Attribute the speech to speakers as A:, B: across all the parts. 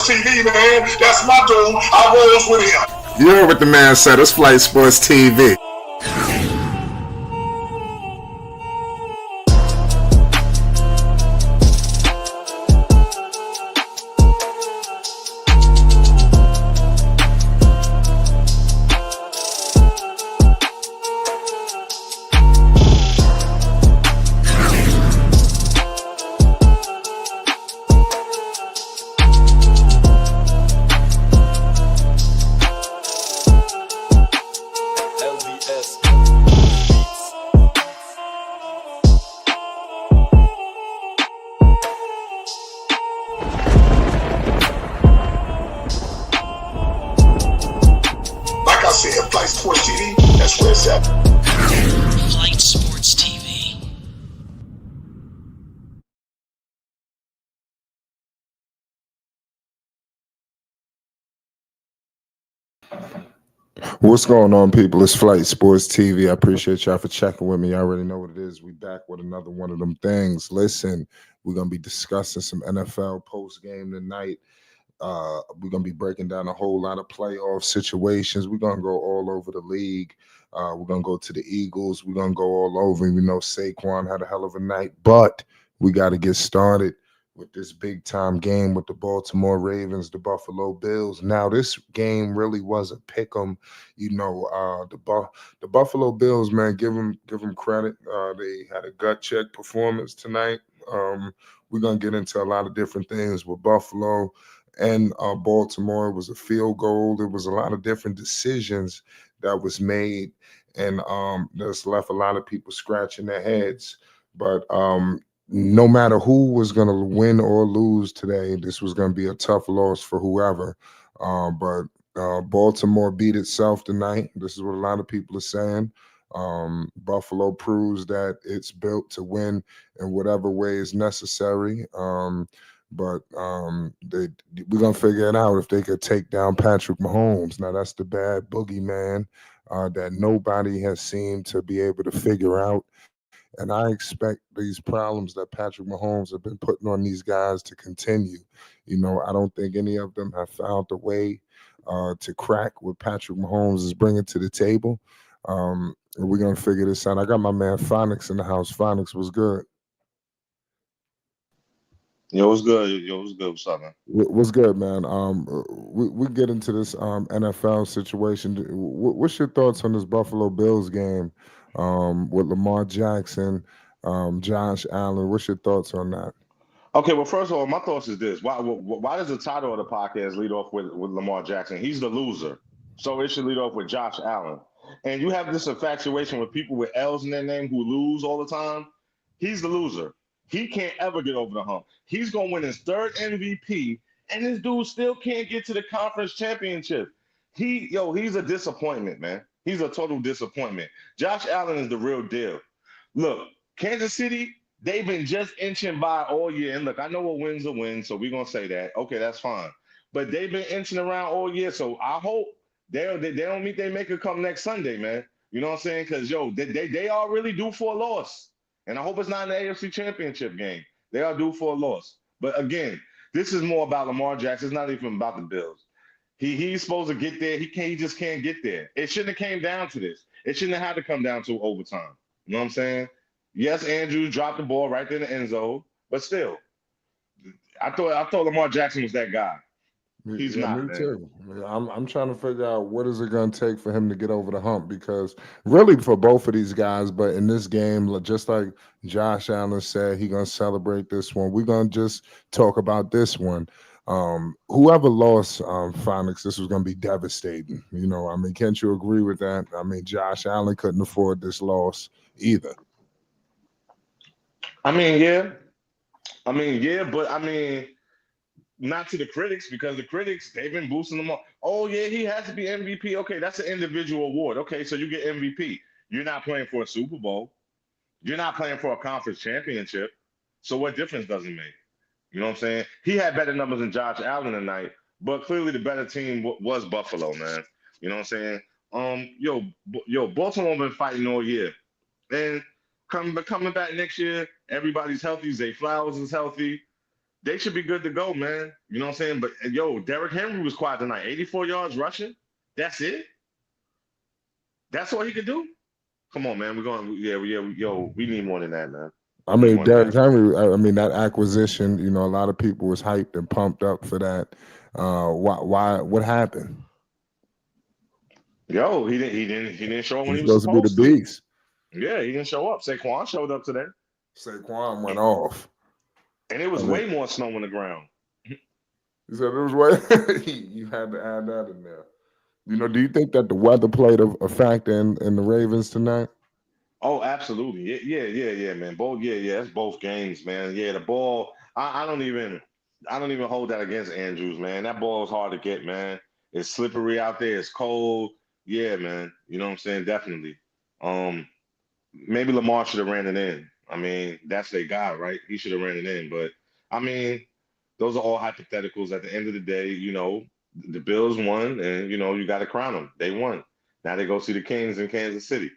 A: TV, man. That's my dude. I rolls with him.
B: You heard what the man said. It's Flight Sports TV.
A: Like I said, Flight Sports TV, that's where it's at.
C: Flight Sports TV.
B: What's going on, people? It's Flight Sports TV. I appreciate y'all for checking with me. I already know what it is. We back with another one of them things. Listen, we're going to be discussing some NFL post-game tonight. We're going to be breaking down a whole lot of playoff situations. We're going to go all over the league. We're going to go to the Eagles. We're going to go all over. We know Saquon had a hell of a night, but we got to get started with this big-time game with the Baltimore Ravens, the Buffalo Bills. Now, this game really was a pick-em. You know, the Buffalo Bills, man, give them credit. They had a gut-check performance tonight. We're going to get into a lot of different things with Buffalo and Baltimore. It was a field goal. There was a lot of different decisions that was made, and that's left a lot of people scratching their heads. But no matter who was going to win or lose today, this was going to be a tough loss for whoever. But Baltimore beat itself tonight. This is what a lot of people are saying. Buffalo proves that it's built to win in whatever way is necessary. But we're going to figure it out if they could take down Patrick Mahomes. Now, that's the bad boogeyman that nobody has seemed to be able to figure out. And I expect these problems that Patrick Mahomes have been putting on these guys to continue. You know, I don't think any of them have found a way to crack what Patrick Mahomes is bringing to the table. We're going to figure this out. I got my man Phonics in the house. Phonics was good.
D: Yo, what's good? Yo, what's good? What's up, man?
B: What's good, man? We get into this NFL situation. What's your thoughts on this Buffalo Bills game with Lamar Jackson, Josh Allen? What's your thoughts on that?
D: Okay, well, first of all, my thoughts is this: why does the title of the podcast lead off with Lamar Jackson? He's the loser, so it should lead off with Josh Allen. And you have this infatuation with people with L's in their name who lose all the time. He's the loser. He can't ever get over the hump. He's gonna win his third MVP, and this dude still can't get to the conference championship. He's a disappointment, man. He's a total disappointment. Josh Allen is the real deal. Look, Kansas City, they've been just inching by all year. And look, I know a win's a win, so we're gonna say that. Okay, that's fine. But they've been inching around all year, so I hope they don't meet their maker come next Sunday, man. You know what I'm saying? Because they are really due for a loss. And I hope it's not in the AFC Championship game. They are due for a loss. But again, this is more about Lamar Jackson. It's not even about the Bills. He's supposed to get there. He just can't get there. It shouldn't have came down to this. It shouldn't have had to come down to overtime. You know what I'm saying? Yes, Andrews dropped the ball right there in the end zone, but still, I thought Lamar Jackson was that guy. He's not.
B: Me too. I'm trying to figure out what is it going to take for him to get over the hump, because really for both of these guys, but in this game, just like Josh Allen said, he's going to celebrate this one. We're going to just talk about this one. Whoever lost Phonics, this was going to be devastating. You know, I mean, can't you agree with that? I mean, Josh Allen couldn't afford this loss either.
D: I mean, yeah, but I mean, not to the critics, because the critics, they've been boosting them up. Oh yeah, he has to be MVP. Okay, that's an individual award. Okay, so you get MVP. You're not playing for a Super Bowl. You're not playing for a conference championship. So what difference does it make? You know what I'm saying? He had better numbers than Josh Allen tonight, but clearly the better team was Buffalo, man. You know what I'm saying? Baltimore been fighting all year, and coming back next year, everybody's healthy. Zay Flowers is healthy. They should be good to go, man. You know what I'm saying? But yo, Derrick Henry was quiet tonight. 84 yards rushing. That's it. That's all he could do. Come on, man. We're going. Yeah, yeah. Yo, we need more than that, man.
B: I
D: We need
B: mean,
D: more than
B: Derrick
D: that.
B: Henry. I mean, that acquisition. A lot of people was hyped and pumped up for that. Why? Why? What happened?
D: Yo, he didn't show up when
B: He's
D: he was
B: supposed to be the
D: supposed to.
B: beast.
D: Yeah, he didn't show up. Saquon showed up today,
B: Saquon went off.
D: and it
B: I
D: was
B: mean,
D: way more snow on the ground.
B: he said it was way. You had to add that in there. Do you think that the weather played a factor in the Ravens tonight?
D: Oh, absolutely. Yeah, yeah, yeah, yeah, man. Both, yeah, yeah. It's both games, man. Yeah, the ball. I don't even hold that against Andrews, man. That ball is hard to get, man. It's slippery out there. It's cold. Yeah, man. You know what I'm saying? Definitely. Um, maybe Lamar should have ran it in. I mean, that's their guy, right? He should have ran it in. But I mean, those are all hypotheticals. At the end of the day, the Bills won, and you got to crown them. They won. Now they go see the Kings in Kansas City,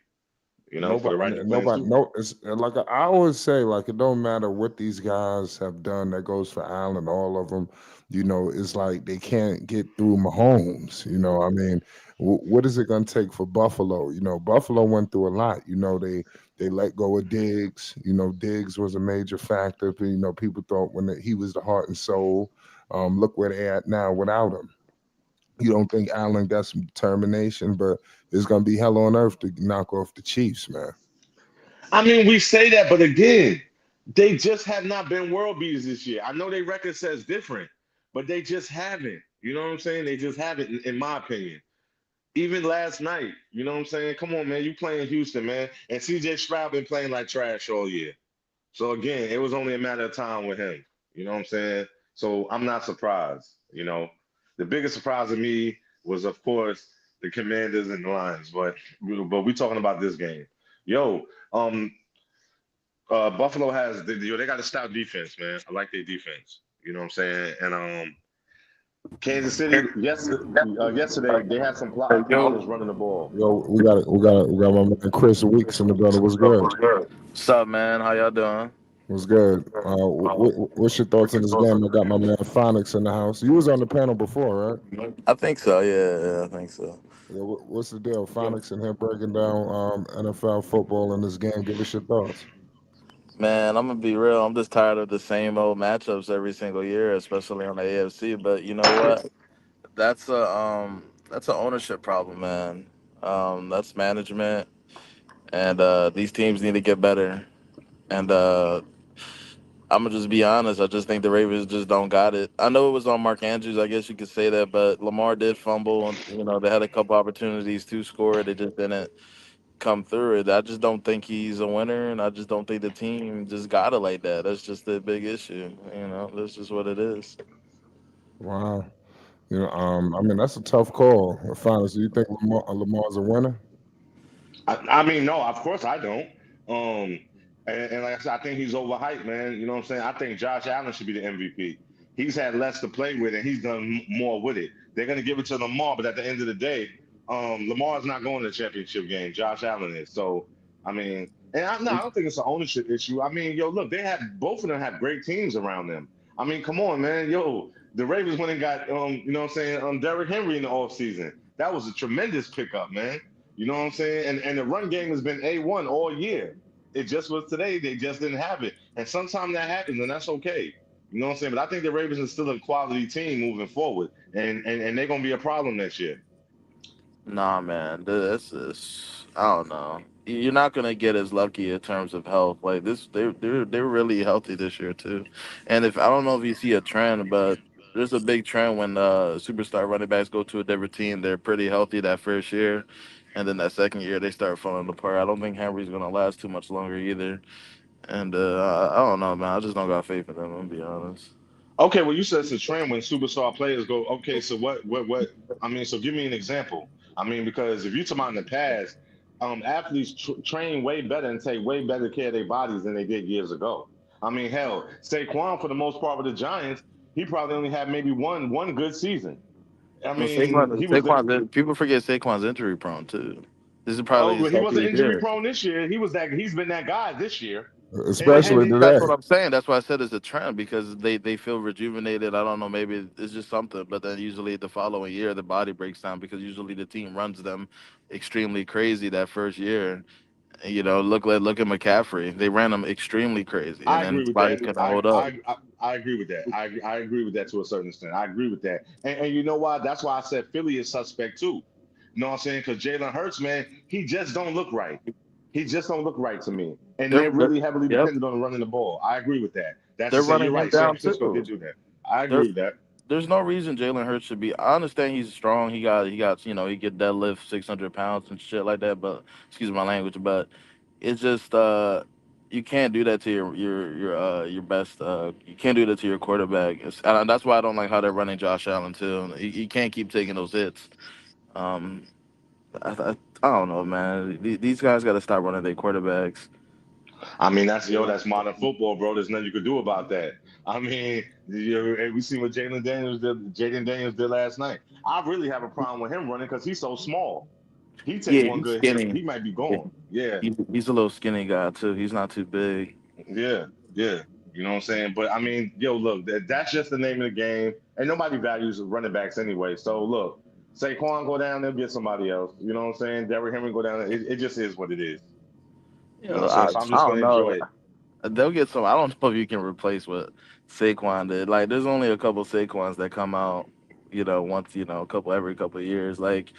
D: for the right to play in the
B: Nobody,
D: Super Bowl.
B: no. It's like I always say, like it don't matter what these guys have done. That goes for Allen, all of them. It's like they can't get through Mahomes. I mean, what is it going to take for Buffalo? Buffalo went through a lot. They let go of Diggs. Diggs was a major factor. People thought he was the heart and soul. Look where they at now without him. You don't think Allen got some determination, but it's gonna be hell on earth to knock off the Chiefs, man.
D: I mean, we say that, but again, they just have not been world beaters this year. I know their record says different, but they just haven't. You know what I'm saying? They just haven't, in my opinion. Even last night, you know what I'm saying? Come on, man. You playing Houston, man. And CJ Stroud been playing like trash all year. So again, it was only a matter of time with him. You know what I'm saying? So I'm not surprised. The biggest surprise to me was, of course, the Commanders and the Lions. But we talking about this game. Yo, Buffalo they got a stout defense, man. I like their defense. You know what I'm saying? And Kansas City, yesterday they had some problems running the ball.
B: Yo, we got my man Chris Weeks in the building. What's good?
E: What's up, man? How y'all doing?
B: What's good? What's your thoughts on this game? I got my man Phonics in the house. You was on the panel before, right?
E: I think so. Yeah, I think so.
B: Yeah, what's the deal? Phonics in here breaking down NFL football in this game. Give us your thoughts.
E: Man, I'm gonna be real. I'm just tired of the same old matchups every single year, especially on the AFC. But you know what? That's a ownership problem, man. That's management, and these teams need to get better. And I'm gonna just be honest. I just think the Ravens just don't got it. I know it was on Mark Andrews. I guess you could say that, but Lamar did fumble. And, they had a couple opportunities to score. They just didn't come through it. I just don't think he's a winner, and I just don't think the team just got it like that. That's just the big issue. That's just what it is.
B: Wow. I mean that's a tough call. Phonics, do you think Lamar's a winner?
D: I mean, no, of course I don't. Um, and like I said, I think he's overhyped, man. You know what I'm saying? I think Josh Allen should be the MVP. He's had less to play with, and he's done more with it. They're gonna give it to Lamar, but at the end of the day, Lamar's not going to the championship game. Josh Allen is. So, I mean, and no, I don't think it's an ownership issue. I mean, yo, look, they have both of them have great teams around them. I mean, come on, man, yo, the Ravens went and got, you know what I'm saying, Derrick Henry in the offseason. That was a tremendous pickup, man. You know what I'm saying? And the run game has been A1 all year. It just was today. They just didn't have it. And sometimes that happens, and that's okay. You know what I'm saying? But I think the Ravens are still a quality team moving forward. And they're gonna be a problem next year.
E: Nah, man, this is I don't know. You're not gonna get as lucky in terms of health. Like this, they're really healthy this year too. And if I don't know if you see a trend, but there's a big trend when superstar running backs go to a different team. They're pretty healthy that first year, and then that second year they start falling apart. I don't think Henry's gonna last too much longer either. And I don't know, man. I just don't got faith in them. I'm gonna be honest.
D: Okay, well, you said it's a trend when superstar players go. Okay, so what? I mean, so give me an example. I mean, because if you talk about in the past, athletes train way better and take way better care of their bodies than they did years ago. I mean, hell, Saquon for the most part with the Giants, he probably only had maybe one good season. I
E: Well,
D: mean, he was the
E: People forget Saquon's injury prone too. This is
D: oh,
E: probably his
D: well, he wasn't
E: healthiest
D: injury
E: year.
D: prone this year. He's been that guy this year. And
B: especially
E: That's
B: today.
E: what I'm saying. That's why I said it's a trend because they feel rejuvenated. I don't know, maybe it's just something. But then usually the following year the body breaks down because usually the team runs them extremely crazy that first year. Look at McCaffrey. They ran him extremely crazy, and
D: I
E: then
D: agree
E: his
D: with
E: body
D: that.
E: couldn't hold up.
D: I agree with that. I agree with that to a certain extent. I agree with that. And you know why? That's why I said Philly is suspect too. You know what I'm saying? Because Jalen Hurts, man, he just don't look right. He just don't look right to me. And they're
E: They're
D: really heavily
E: yep,
D: dependent on running the ball. I agree with that. That's to
E: they're
D: say you're
E: running him
D: right. San
E: down
D: Francisco
E: too.
D: did do that. I agree
E: There,
D: with that.
E: there's no reason Jalen Hurts should be. I understand he's strong. He got he could deadlift 600 pounds and shit like that. But excuse my language, but it's just you can't do that to your best. You can't do that to your quarterback. And that's why I don't like how they're running Josh Allen too. He can't keep taking those hits. Um, I don't know, man. These guys got to stop running their quarterbacks.
D: I mean, that's modern football, bro. There's nothing you could do about that. I mean, we see what Jaden Daniels did last night. I really have a problem with him running because he's so small. He take
E: Yeah,
D: one
E: he's
D: good hit,
E: skinny.
D: he might be
E: Yeah,
D: gone. Yeah,
E: he's a little skinny guy too. He's not too big.
D: yeah, yeah. You know what I'm saying? But I mean, yo, look, that's just the name of the game, and nobody values running backs anyway. So look, Saquon go down there, get somebody else. You know what I'm saying? Derrick Henry go down there. It just is what it is. You know what I'm saying? So I'm
E: I
D: just gonna
E: don't know.
D: enjoy it.
E: They'll get some. I don't know if you can replace what Saquon did. Like, there's only a couple Saquons that come out, once, a couple every couple of years. Like,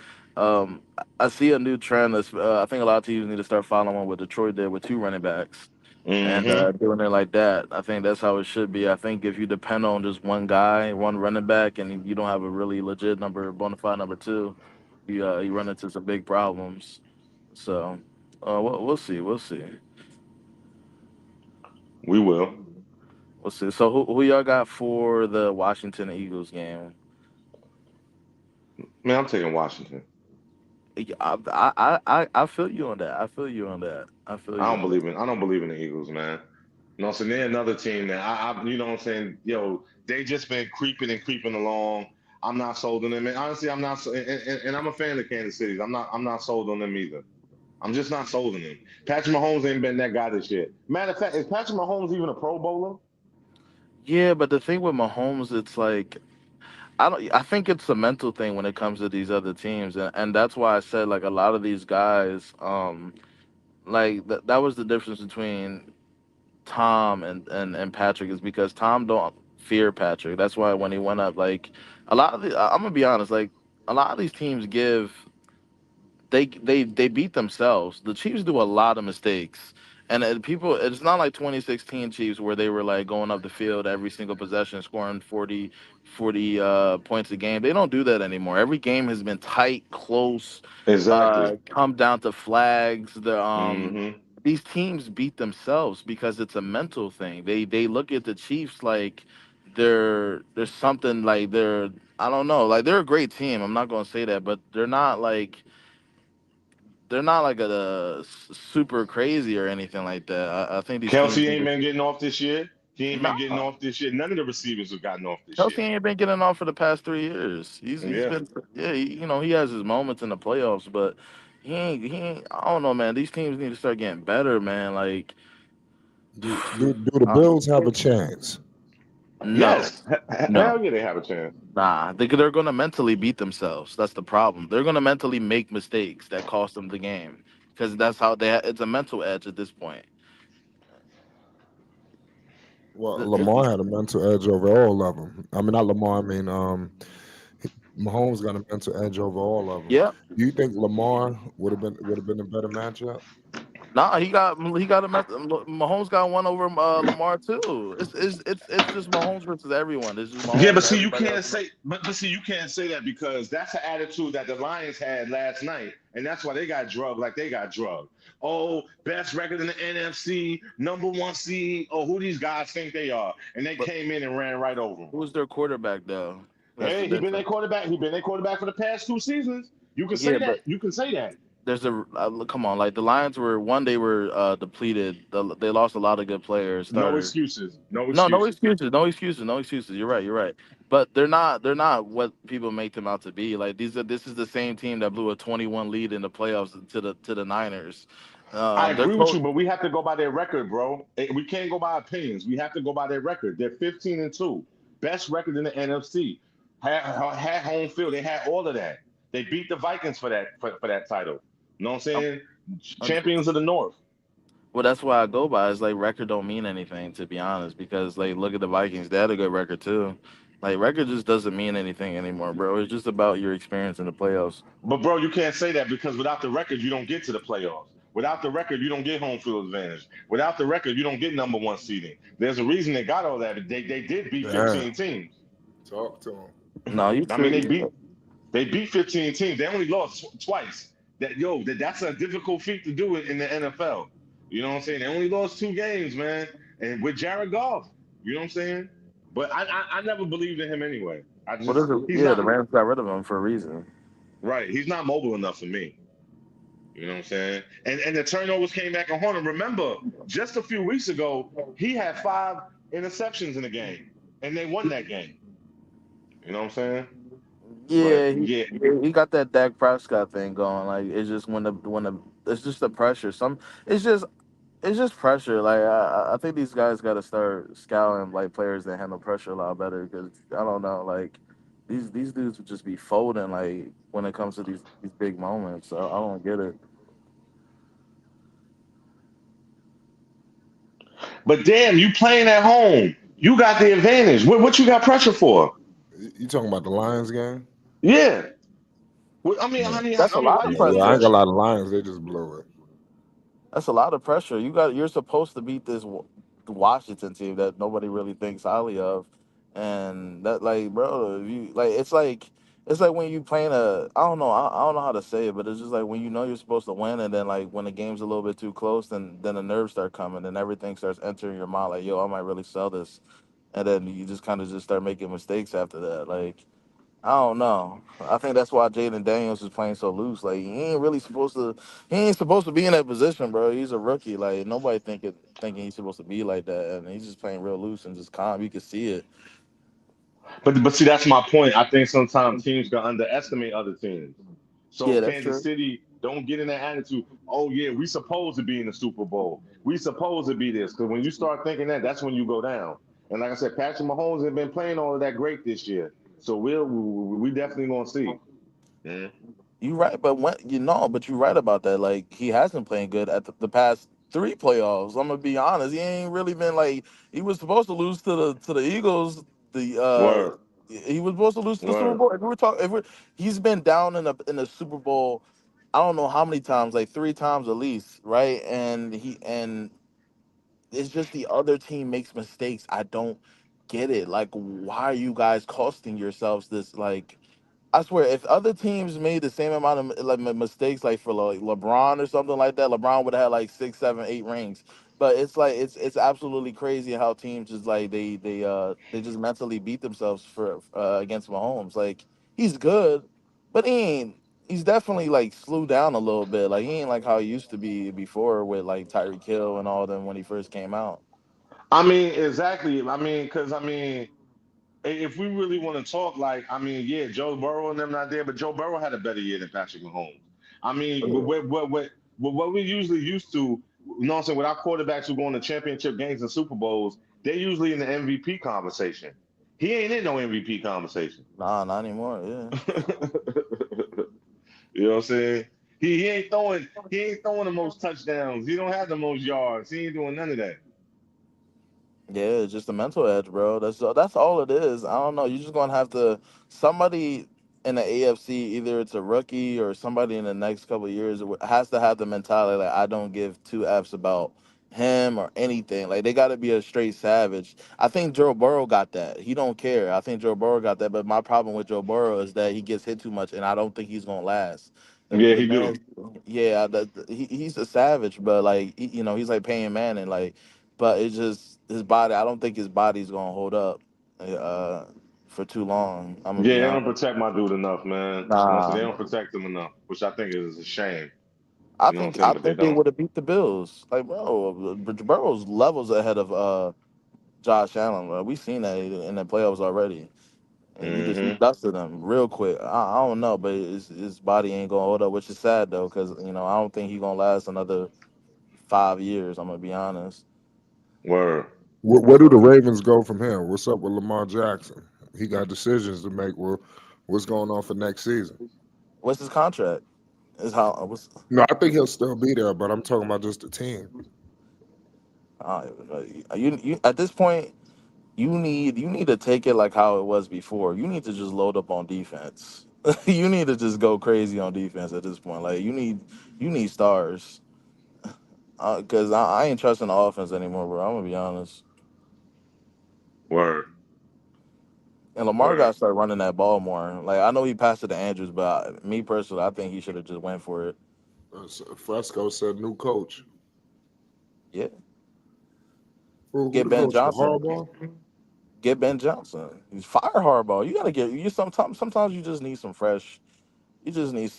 E: I see a new trend. That's I think a lot of teams need to start following what Detroit did with two running backs and
D: Hmm.
E: doing it like that. I think that's how it should be. I think if you depend on just one guy, one running back, and you don't have a really legit bona fide number two, you run into some big problems. So, we'll see. We'll see.
D: We will.
E: We'll see. So who y'all got for the Washington Eagles game?
D: Man, I'm taking Washington.
E: I feel you on that. I feel you on that. I feel you on that.
D: I don't believe in the Eagles, man. No, so they're another team that you know what I'm saying, yo, they just been creeping and creeping along. I'm not sold on them, and honestly, I'm not. And I'm a fan of Kansas City. I'm not sold on them either. I'm just not sold on them. Patrick Mahomes ain't been that guy this year. Matter of fact, is Patrick Mahomes even a Pro Bowler?
E: Yeah, but the thing with Mahomes, it's like I don't. I think it's a mental thing when it comes to these other teams, and that's why I said like a lot of these guys, like that was the difference between Tom and Patrick is because Tom don't fear Patrick. That's why when he went up, like a lot of I'm gonna be honest, like a lot of these teams they beat themselves. The Chiefs do a lot of mistakes. And people, it's not like 2016 Chiefs where they were like going up the field every single possession, scoring 40 points a game. They don't do that anymore. Every game has been tight, close,
D: Exactly.
E: come down to flags.
D: Hmm.
E: These teams beat themselves because it's a mental thing. They look at the Chiefs like there's something like I don't know, like they're a great team. I'm not gonna say that, but they're not like super crazy or anything like that. I think these teams
D: Kelsey
E: need
D: ain't
E: to.
D: been getting off this year. He ain't been getting
E: Nah,
D: off this year. None of the receivers have gotten off this year.
E: Kelsey ain't been getting off for the past 3 years. He's
D: Yeah.
E: been yeah. He has his moments in the playoffs, but he ain't. I don't know, man. These teams need to start getting better, man. Like,
B: Do the
E: uh,
B: Bills have a chance?
E: no,
D: Yes.
E: no,
D: Hell yeah, they have a chance.
E: nah. They're gonna mentally beat themselves. That's the problem. They're gonna mentally make mistakes that cost them the game because that's how they. It's a mental edge at this point.
B: Well,
E: It-
B: Lamar had a mental edge over all of them. I mean, not Lamar. I mean, Mahomes got a mental edge over all of them.
E: yeah,
B: Do you think Lamar would have been a better matchup?
E: nah, he got a Mahomes got one over Lamar too. It's just Mahomes versus everyone. It's just
D: Yeah,
E: Mahomes
D: but
E: and
D: see, you
E: everybody else.
D: can't say, but see, you can't say that because that's the attitude that the Lions had last night, and that's why they got drugged like they got drugged. Oh, best record in the NFC, number one seed. Oh, who these guys think they are? And they
E: But
D: came in and ran right over them.
E: who's their quarterback though? That's the
D: Hey, he been their
E: difference.
D: quarterback. He been their quarterback for the past 2 seasons. You can say
E: Yeah,
D: that.
E: but
D: You can say that.
E: come on, like the Lions were one they were depleted. They lost a lot of good players,
D: No
E: starters.
D: excuses. No
E: No, no
D: excuses.
E: excuses, no excuses, no excuses. You're right, you're right. But they're not what people make them out to be. Like this is the same team that blew a 21 lead in the playoffs to the Niners.
D: I
E: Their
D: agree with
E: coach.
D: you, but we have to go by their record, bro. We can't go by opinions. We have to go by their record. They're 15-2, best record in the NFC. Had home field. They had all of that. They beat the Vikings for that title. You know what I'm saying? Champions of the North.
E: Well, that's why I go by. It's like record don't mean anything, to be honest, because like look at the Vikings. They had a good record too. Like record just doesn't mean anything anymore, bro. It's just about your experience in the playoffs.
D: But bro, you can't say that because without the record, you don't get to the playoffs. Without the record, you don't get home field advantage. Without the record, you don't get number one seeding. There's a reason they got all that. They did beat
B: Yeah,
D: 15 teams.
B: talk to him.
E: No, you
D: I mean,
E: treat.
D: they beat 15 teams. They only lost twice. That's a difficult feat to do in the NFL. You know what I'm saying? They only lost two games, man, and with Jared Goff. You know what I'm saying? But I never believed in him anyway.
E: What is it?
D: He's
E: Yeah,
D: not
E: the Rams got rid of him for a reason.
D: right. He's not mobile enough for me. You know what I'm saying? And the turnovers came back and haunt him. Remember, just a few weeks ago, he had five interceptions in the game, and they won that game. You know what I'm saying? But
E: Yeah,
D: yeah,
E: he got that Dak Prescott thing going. Like it's just when the it's just the pressure. It's just it's just pressure. Like I think these guys got to start scouting like players that handle pressure a lot better. Because I don't know, like these dudes would just be folding like when it comes to these big moments. So I don't get it.
D: but damn, you playing at home. You got the advantage. What you got pressure for?
B: You talking about the Lions game?
D: Yeah.
B: Yeah.
E: That's a
D: Why
E: lot of
D: you
B: Yeah,
D: believe
B: well, I ain't
E: pressure.
D: that?
B: gonna lie, the Lions they just blow it.
E: That's a lot of pressure. You're supposed to beat this Washington team that nobody really thinks highly of, and that like bro, if you like it's like when you playing a I don't know how to say it, but it's just like when you know you're supposed to win, and then like when the game's a little bit too close, then the nerves start coming, and everything starts entering your mind like yo I might really sell this, and then you just kind of just start making mistakes after that like. I don't know. I think that's why Jaden Daniels is playing so loose. Like he ain't really supposed to. He ain't supposed to be in that position, bro. He's a rookie. Like nobody thinking he's supposed to be like that, and he's just playing real loose and just calm. You can see it.
D: But see, that's my point. I think sometimes teams can underestimate other teams. So
E: Yeah, that's
D: Kansas
E: true.
D: City don't get in that attitude. Oh yeah, we supposed to be in the Super Bowl. We supposed to be this. Because when you start thinking that, that's when you go down. And like I said, Patrick Mahomes has been playing all of that great this year. So we definitely gonna see. Mhm.
E: You right, but but you're right about that. Like he hasn't played good at the past three playoffs. I'm gonna be honest. He ain't really been like he was supposed to lose to the Eagles. The
D: Word,
E: he was supposed to lose to the Super
D: word.
E: Bowl. If we were talking, he's been down in the Super Bowl. I don't know how many times, like three times at least, right? And it's just the other team makes mistakes. I don't get it. Like, why are you guys costing yourselves this? Like, I swear, if other teams made the same amount of like mistakes, like for like LeBron or something like that, LeBron would have had like 6, 7, 8 rings. But it's like it's absolutely crazy how teams just like they just mentally beat themselves for against Mahomes. Like he's good, but he's definitely like slewed down a little bit. Like he ain't like how he used to be before with like Tyreek Hill and all them when he first came out.
D: I mean, exactly. I mean, because I mean, if we really want to talk, like, I mean, yeah, Joe Burrow and them not there, but Joe Burrow had a better year than Patrick Mahomes. I mean, what we usually used to, you know what I'm saying, with our quarterbacks who go on to championship games and Super Bowls, they're usually in the MVP conversation. He ain't in no MVP conversation.
E: Nah, not anymore. Yeah.
D: You know what I'm saying? He ain't throwing the most touchdowns. He don't have the most yards. He ain't doing none of that.
E: Yeah, it's just a mental edge, bro. That's all it is. I don't know. You're just gonna have to somebody in the AFC, either it's a rookie or somebody in the next couple of years, has to have the mentality like I don't give two f's about him or anything. Like they got to be a straight savage. I think Joe Burrow got that. He don't care. I think Joe Burrow got that. But my problem with Joe Burrow is that he gets hit too much, and I don't think he's gonna last.
D: Yeah,
E: The
D: he
E: man,
D: do.
E: yeah, he's a savage, but like he's like Peyton Manning, like but it's just his body. I don't think his body's gonna hold up uh, for too long. I'm gonna
D: Yeah,
E: be
D: they don't
E: honest.
D: protect my dude enough, man. You know what I'm saying?
E: Nah,
D: They don't protect him enough, which I think is a shame.
E: I
D: You know what I'm
E: think
D: saying?
E: I
D: But they
E: think they
D: don't.
E: would have beat the Bills. Like bro, Burrow's levels ahead of Josh Allen. Bro. We seen that in the playoffs already, and he
D: Hmm.
E: dusted him real quick. I don't know, but his body ain't gonna hold up, which is sad though, because I don't think he gonna last another. 5 years. I'm gonna be honest.
D: Word.
B: Where do the Ravens go from here? What's up with Lamar Jackson? He got decisions to make. Well, what's going on for next season?
E: What's his contract? Is how what's
B: No, I think he'll still be there, but I'm talking about just the team.
E: I don't even know. You at this point you need to take it like how it was before. You need to just load up on defense. You need to just go crazy on defense at this point. Like you need stars. Because I ain't trusting the offense anymore, bro. I'm gonna be honest.
D: Word.
E: And Lamar got
D: Word.
E: to start running that ball more. Like I know he passed it to Andrews, but me personally, I think he should have just went for it.
B: Fresco said new coach.
E: Yeah,
B: Who
E: get
B: the
E: Ben
B: coach for
E: Johnson.
B: Harbaugh?
E: Get Ben Johnson. He's fire hardball. You gotta get you sometimes you just need some fresh. You just need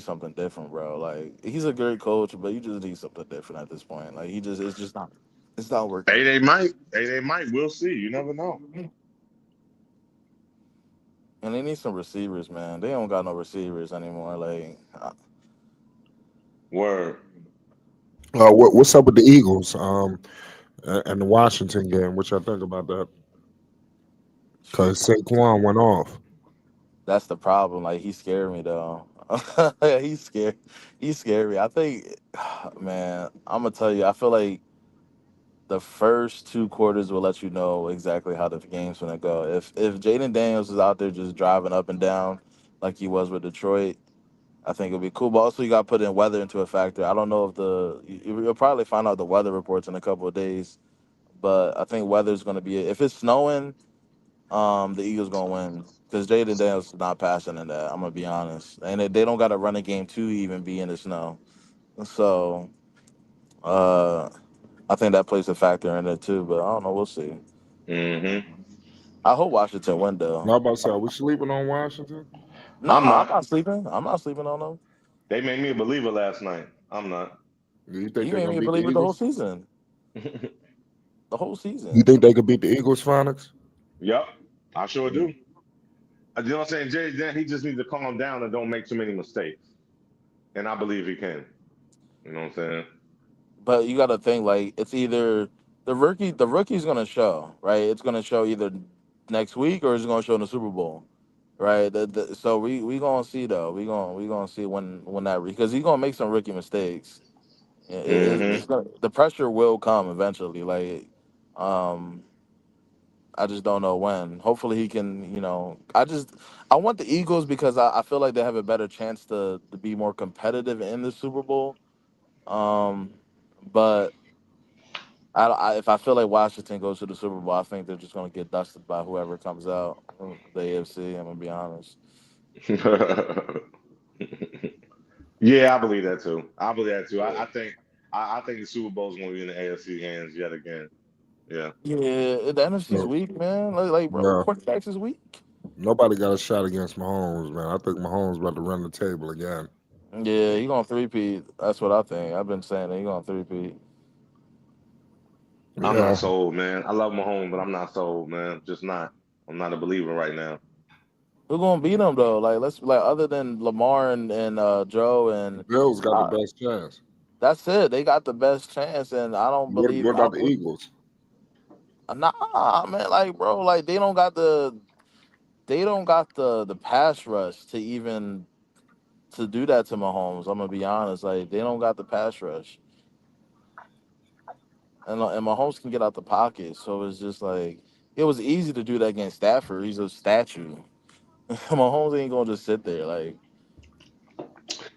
E: something different, bro. Like he's a great coach, but you just need something different at this point. Like it's just not it's not working.
D: Hey, they might. Hey, they might. We'll see. You never know.
E: And they need some receivers, man. They don't got no receivers anymore. Like
D: Word.
B: What's up with the Eagles? And the Washington game. What y'all think about that? Because Saquon went off.
E: that's the problem. Like he scared me though. he's scared. He's scary. I think, man. I'm gonna tell you. I feel like the first two quarters will let you know exactly how the game's gonna go. If Jaden Daniels is out there just driving up and down like he was with Detroit, I think it'll be cool. But also you got to put in weather into a factor. I don't know if you'll probably find out the weather reports in a couple of days. But I think weather's gonna be if it's snowing, the Eagles gonna win because Jaden Daniels is not passing in that. I'm gonna be honest, and they don't got to run a game to even be in the snow. So uh, I think that plays a factor in it too. But I don't know. We'll see.
D: Mm-hmm.
E: I hope Washington win though.
B: Now about to say, are we sleeping on Washington?
E: No,
D: I'm
E: I'm
D: not.
E: not sleeping. I'm not sleeping on them.
D: They made me a believer last night. I'm not.
B: Do you think
E: You
B: they're
E: made
B: gonna
E: me
B: beat the
E: believe it the whole
B: Eagles?
E: season. The whole
B: You
E: season.
B: think they could beat the Eagles, Phonics?
D: Yep. I sure do. You know what I'm saying? He just needs to calm down and don't make too many mistakes. And I believe he can. You know what I'm saying?
E: But you got to think like it's either the rookie's gonna show right. It's gonna show either next week or it's gonna show in the Super Bowl, right? So we gonna see though. We gonna see when that because he's gonna make some rookie mistakes. It's
D: Mm-hmm.
E: gonna, the pressure will come eventually. Like, um, I just don't know when. Hopefully he can. I want the Eagles because I feel like they have a better chance to be more competitive in the Super Bowl. Um, but if I feel like Washington goes to the Super Bowl, I think they're just gonna get dusted by whoever comes out the AFC. I'm gonna be honest.
D: Yeah, I believe that too. I believe that too. I think the Super Bowl is going to be in the AFC hands yet again. Yeah.
E: Yeah, the NFC's
B: So,
E: weak, man. Like bro,
B: yeah,
E: quarterbacks is weak.
B: nobody got a shot against Mahomes, man. I think Mahomes about to run the table again.
E: Yeah, he gonna three-peat. That's what I think. I've been saying that he gonna three-peat.
D: I'm not
B: Yeah,
D: sold, man. I love Mahomes, but I'm not sold, man. Just not. I'm not a believer right now.
E: Who gonna beat him though? Like let's like other than Lamar and Joe
B: the
E: and
B: Bills got the
E: uh,
B: best chance.
E: that's it. They got the best chance, and I don't
B: What
E: believe.
B: about the Eagles?
E: Nah, man. Like bro, like they don't got the pass rush to even to do that to Mahomes. I'm gonna be honest. Like they don't got the pass rush, and Mahomes can get out the pocket. So it's just like it was easy to do that against Stafford. He's a statue. Mahomes ain't gonna just sit there. Like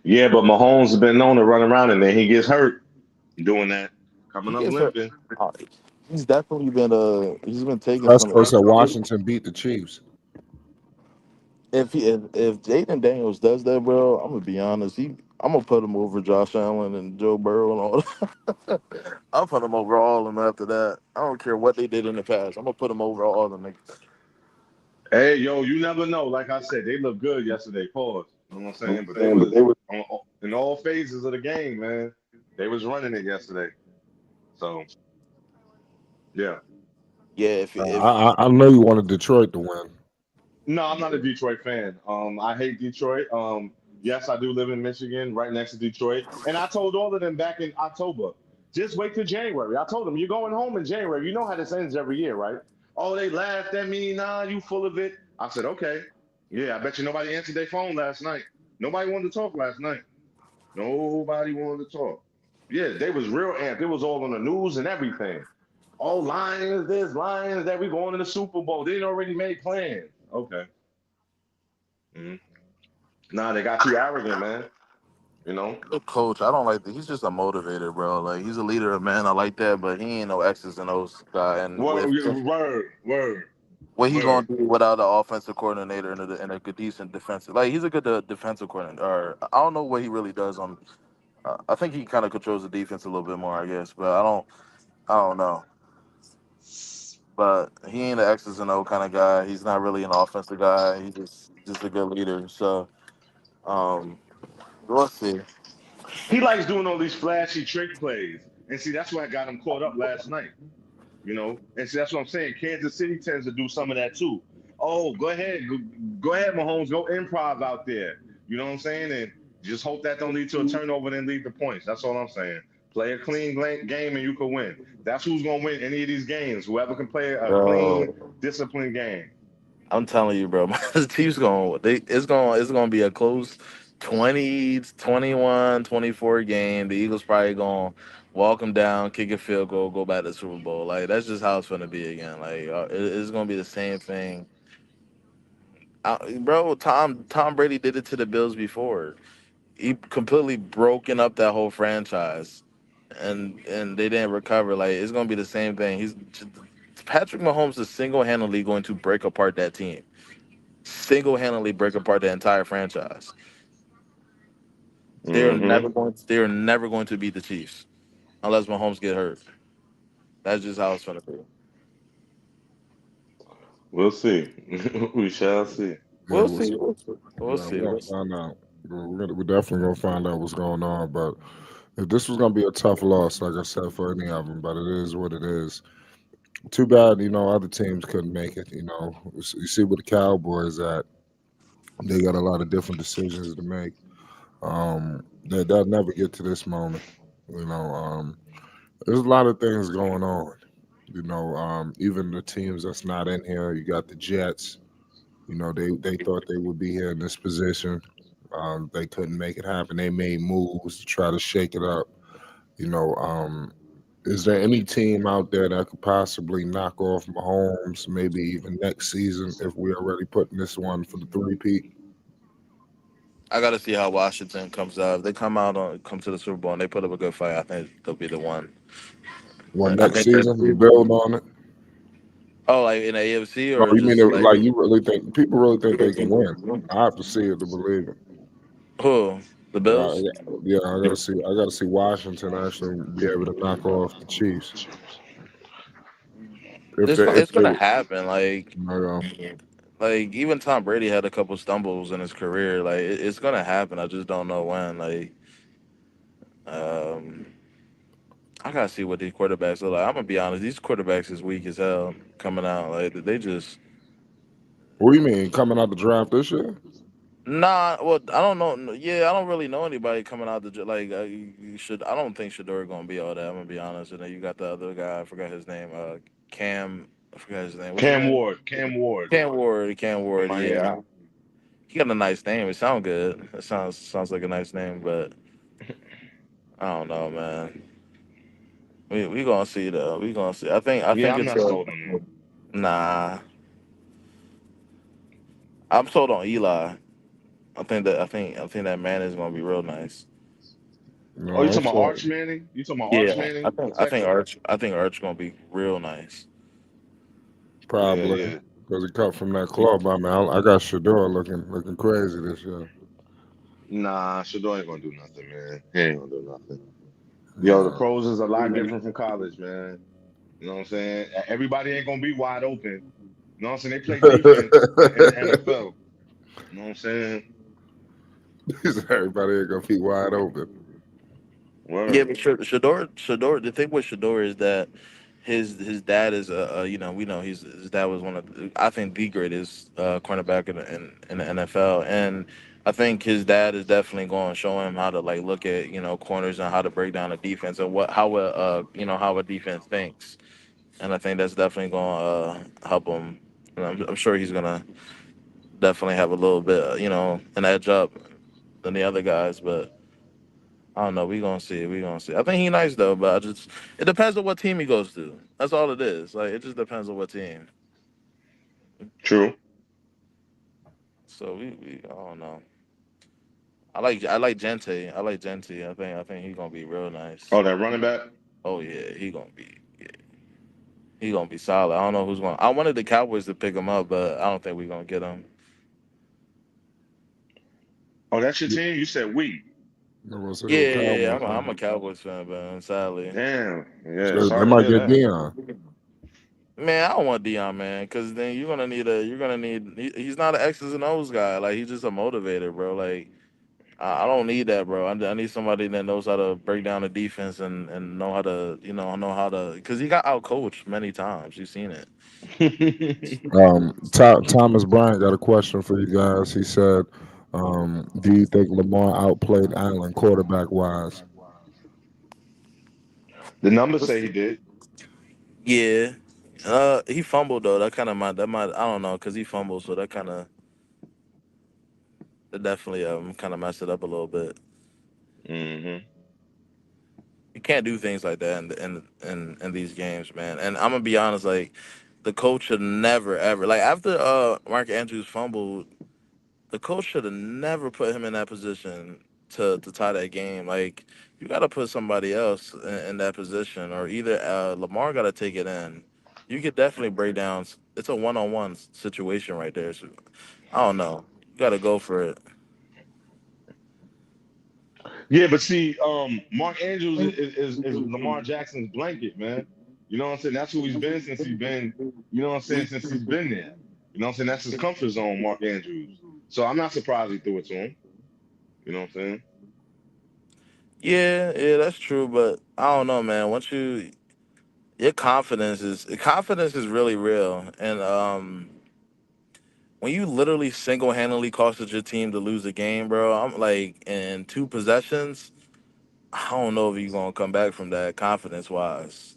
D: Yeah, but Mahomes has been known to run around and then he gets hurt doing that,
E: he
D: coming up
E: gets hurt.
D: limping.
E: uh, He's definitely been taking some.
B: Fresco said Washington beat the Chiefs.
E: If Jaden Daniels does that, bro, I'm gonna be honest. I'm gonna put him over Josh Allen and Joe Burrow and all that. I'll put him over all of them after that. I don't care what they did in the past. I'm gonna put him over all of them niggas.
D: Hey, yo, you never know. Like I said, they looked good yesterday. Pause. You know what I'm
E: You know
D: saying?
E: what
D: But
E: I'm
D: they
E: saying? But
D: was
E: they were.
D: in all phases of the game, man. They was running it yesterday. So yeah.
E: Yeah,
B: I know you wanted Detroit to win.
D: No, I'm not a Detroit fan. I hate Detroit. Yes, I do live in Michigan, right next to Detroit. And I told all of them back in October. Just wait till January. I told him, you're going home in January. You know how this ends every year, right? Oh, they laughed at me. Nah, you full of it. I said, okay. Yeah, I bet you nobody answered their phone last night. Nobody wanted to talk last night. Nobody wanted to talk. Yeah, they was real amped. It was all on the news and everything. Oh, Lions, this, Lions, that we going to the Super Bowl. They already made plans. Okay. Mhm. Nah, they got too arrogant, man. You know?
E: The coach, I don't like that. He's just a motivator, bro. Like he's a leader of men. I like that, but he ain't no X's and O's guy. And with
D: Word,
E: what he
D: word.
E: gonna do without an offensive coordinator and a good decent defensive, like he's a good defensive coordinator. Or I don't know what he really does on. I think he kind of controls the defense a little bit more, I guess, but I don't know. But he ain't an X's and O kind of guy. He's not really an offensive guy. He's just a good leader. So um, we'll see.
D: He likes doing all these flashy trick plays. And see, that's why I got him caught up last night. And see, that's what I'm saying. Kansas City tends to do some of that too. Oh, go ahead, Mahomes, go improv out there. You know what I'm saying? And just hope that don't lead to a turnover and lead to points. That's all I'm saying. Play a clean game and you can win. That's who's gonna win any of these games. Whoever can play a clean,
E: Bro,
D: disciplined game.
E: I'm telling you, bro. The team's it's gonna be a close 20, 21, 24 game. The Eagles probably gonna walk them down, kick a field goal, go back to the Super Bowl. Like that's just how it's gonna be again. Like it's gonna be the same thing. Bro, Tom Brady did it to the Bills before. He completely broken up that whole franchise, and they didn't recover. Like it's gonna be the same thing. Patrick Mahomes is single handedly going to break apart that team. Single handedly break apart the entire franchise.
D: Hmm.
E: They are never going to beat the Chiefs unless Mahomes get hurt. That's just how it's gonna be.
D: We'll see. We shall see.
B: Yeah,
E: We'll see. We'll see. We'll
B: yeah,
E: see.
B: we're
E: We'll
B: gonna
E: see.
B: find out. We're definitely gonna find out what's going on. But if this was gonna be a tough loss, like I said, for any of them, but it is what it is. Too bad, other teams couldn't make it. You see with the Cowboys that they got a lot of different decisions to make. They'll never get to this moment. There's a lot of things going on. Even the teams that's not in here, you got the Jets. They thought they would be here in this position. They couldn't make it happen. They made moves to try to shake it up. You know, um, is there any team out there that could possibly knock off Mahomes, maybe even next season, if we're already putting this one for the three-peat?
E: I gotta see how Washington comes out. If they come to the Super Bowl and they put up a good fight, I think they'll be the one.
B: Well,
E: I
B: next
E: think that.
B: season, you build on it.
E: Oh, like in the AFC
B: No,
E: or
B: you mean
E: just like
B: like you really think people really think they can win? I have to see it to believe it.
E: who? The
B: Yeah,
E: Bills?
B: yeah, I gotta see. I gotta see Washington actually be able to knock off the Chiefs if
E: It's
B: they.
E: gonna happen.
B: Uh,
E: Like even Tom Brady had a couple stumbles in his career. Like it's gonna happen. I just don't know when. Um, I gotta see what these quarterbacks look like. I'm gonna be honest. These quarterbacks is weak as hell coming out. Like they just
B: what do you mean coming out the draft this year?
E: nah. Well, I don't know. Yeah, I don't really know anybody coming out you should. I don't think Shador gonna be all that. I'm gonna be honest. And then you got the other guy. I forgot his name. Cam. I forgot his name. What's his
D: Cam
E: name?
D: Ward. Cam Ward
E: Cam Ward. Cam
D: from
E: Ward.
D: Miami.
E: Yeah. He got a nice name. It sounds good. It sounds like a nice name, but I don't know, man. We gonna see though. We gonna see. I think
D: Yeah, I'm
E: it's
D: not sold on him.
E: nah. I'm sold on Eli. I think that man is gonna be real nice.
D: Oh, you
B: No,
D: talking
B: it's
D: about Arch Manning? You talking about Arch
E: Yeah,
D: Manning, the
E: I think
D: Texan?
E: Arch gonna be real nice.
D: Yeah,
B: probably
D: yeah.
B: because he cut from that club. I mean, I got Shador looking crazy this year.
D: Nah, Shador ain't gonna do nothing, man. He ain't gonna do nothing. Yo, the
B: No,
D: pros is a lot different from college, man. You know what I'm saying? Everybody ain't gonna be wide open. You know what I'm saying? They play defense in the NFL. You know what I'm saying?
B: everybody ain't gonna be wide open.
E: Yeah,
D: Word.
E: but Shador. The thing with Shador is that his dad is we know his dad was one of I think the greatest cornerback in the NFL, and I think his dad is definitely going to show him how to like look at corners and how to break down a defense and what how a how a defense thinks, and I think that's definitely going to help him. And I'm sure he's gonna definitely have a little bit an edge up than the other guys, but. I don't know. We gonna see. We gonna see. I think he nice though, but it depends on what team he goes to. That's all it is. Like it just depends on what team.
D: True.
E: So we I don't know. I like Gente. I like Gente. I think he's gonna be real nice.
D: Oh, that running back.
E: Oh yeah, he gonna be solid. I don't know who's going. I wanted the Cowboys to pick him up, but I don't think we're gonna get him.
D: Oh, that's your team. You said we.
B: I was say
E: Yeah,
B: the
E: yeah, yeah.
B: Cowboys.
E: I'm a Cowboys fan, man. Sadly,
D: Damn. Yeah.
B: So they
D: Sorry to
B: might
D: hear
B: get
D: that.
B: Dion.
E: man, I don't want Dion, man, because then you're gonna need. He's not an X's and O's guy. Like he's just a motivator, bro. Like I don't need that, bro. I need somebody that knows how to break down the defense and know how to, know how to, because he got out coached many times. You've seen it.
B: Thomas Bryant got a question for you guys. He said, "Do you think Lamar outplayed Allen quarterback wise?"
D: The numbers say he did.
E: Yeah. He fumbled though. That might I don't know because he fumbled, so that definitely kind of messed it up a little bit.
D: Hmm.
E: You can't do things like that in these games, man. And I'm gonna be honest, like the coach should never ever like after Mark Andrews fumbled. The coach should have never put him in that position to tie that game. Like you got to put somebody else in that position, or either Lamar got to take it in. You could definitely break down. It's a one-on-one situation right there. So, I don't know. You got to go for it.
D: Yeah, but see, Mark Andrews is Lamar Jackson's blanket, man. You know what I'm saying? That's who he's been since he's been, you know what I'm saying, since he's been there. You know what I'm saying? That's his comfort zone, Mark Andrews. So I'm not surprised he threw it to him. You know what I'm saying?
E: Yeah, yeah, that's true. But I don't know, man. Once your confidence is really real, and when you literally single-handedly costed your team to lose a game, bro, I'm like in two possessions. I don't know if you're gonna come back from that confidence wise.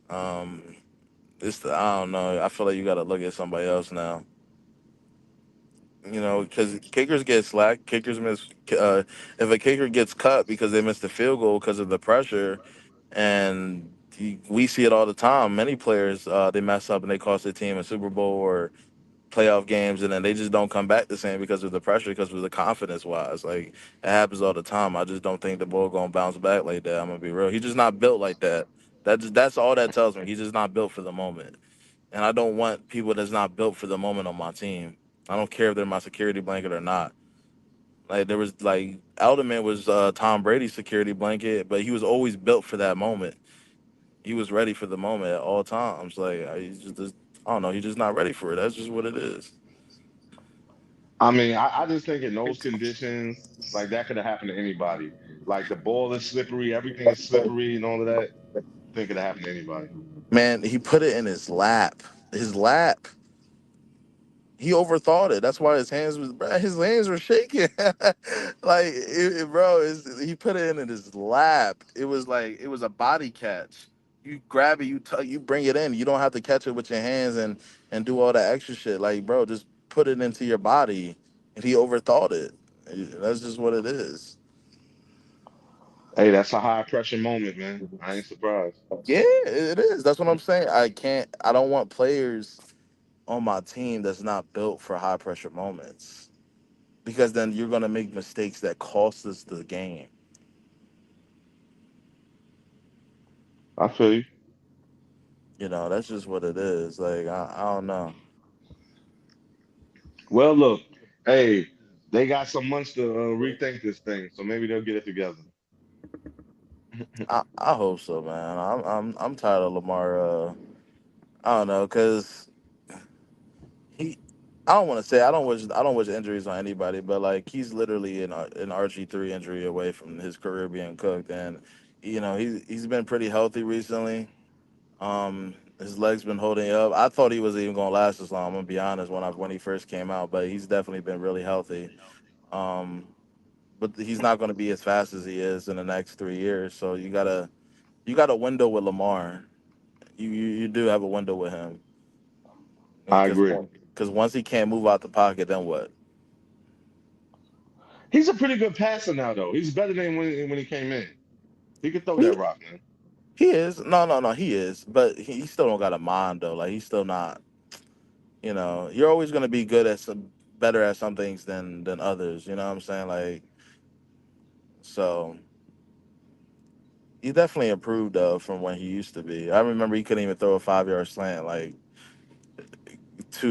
E: Um, I don't know. I feel like you got to look at somebody else now. Because kickers get slack. Kickers miss. If a kicker gets cut because they missed the field goal because of the pressure, and we see it all the time. Many players they mess up and they cost their team a Super Bowl or playoff games, and then they just don't come back the same because of the pressure, because of the confidence wise. Like it happens all the time. I just don't think the boy gonna bounce back like that. I'm gonna be real. He's just not built like that. That's all that tells me. He's just not built for the moment. And I don't want people that's not built for the moment on my team. I don't care if they're my security blanket or not. Like there was like Alderman was Tom Brady's security blanket, but he was always built for that moment. He was ready for the moment at all times. Like I don't know. He's just not ready for it. That's just what it is.
D: I mean, I just think in those conditions, like that could have happened to anybody. Like the ball is slippery, everything is slippery and all of that. I think it could have happened to anybody.
E: Man, he put it in his lap. His lap. He overthought it. That's why his hands were shaking. Like bro, he put it in his lap. It was like it was a body catch. You grab it, you bring it in. You don't have to catch it with your hands and do all that extra shit. Like bro, just put it into your body. And he overthought it. That's just what it is.
D: Hey, that's a high pressure moment, man. I ain't surprised.
E: Yeah, it is. That's what I'm saying. I don't want players on my team that's not built for high pressure moments, because then you're gonna make mistakes that cost us the game.
D: I feel you.
E: That's just what it is. Like I don't know.
D: Well, look, hey, they got some months to rethink this thing, so maybe they'll get it together.
E: I hope so, man. I'm tired of Lamar. I don't know, cause he. I don't want to say I don't wish injuries on anybody, but like he's literally an RG3 injury away from his career being cooked, and he's been pretty healthy recently. His legs been holding up. I thought he was even gonna last as long. I'm gonna be honest when he first came out, but he's definitely been really healthy. Um, but he's not gonna be as fast as he is in the next 3 years. So you got a window with Lamar. You do have a window with him
D: I
E: because
D: agree.
E: once he can't move out the pocket, then what?
D: He's a pretty good passer now, though. He's better than when he came in. He could throw
E: He,
D: that rock, man.
E: he is no he is, but he still don't got a mind though. Like he's still not. You're always gonna be good at some better at some things than others. You know what I'm saying? Like so. He definitely improved though from when he used to be. I remember he couldn't even throw a 5 yard slant like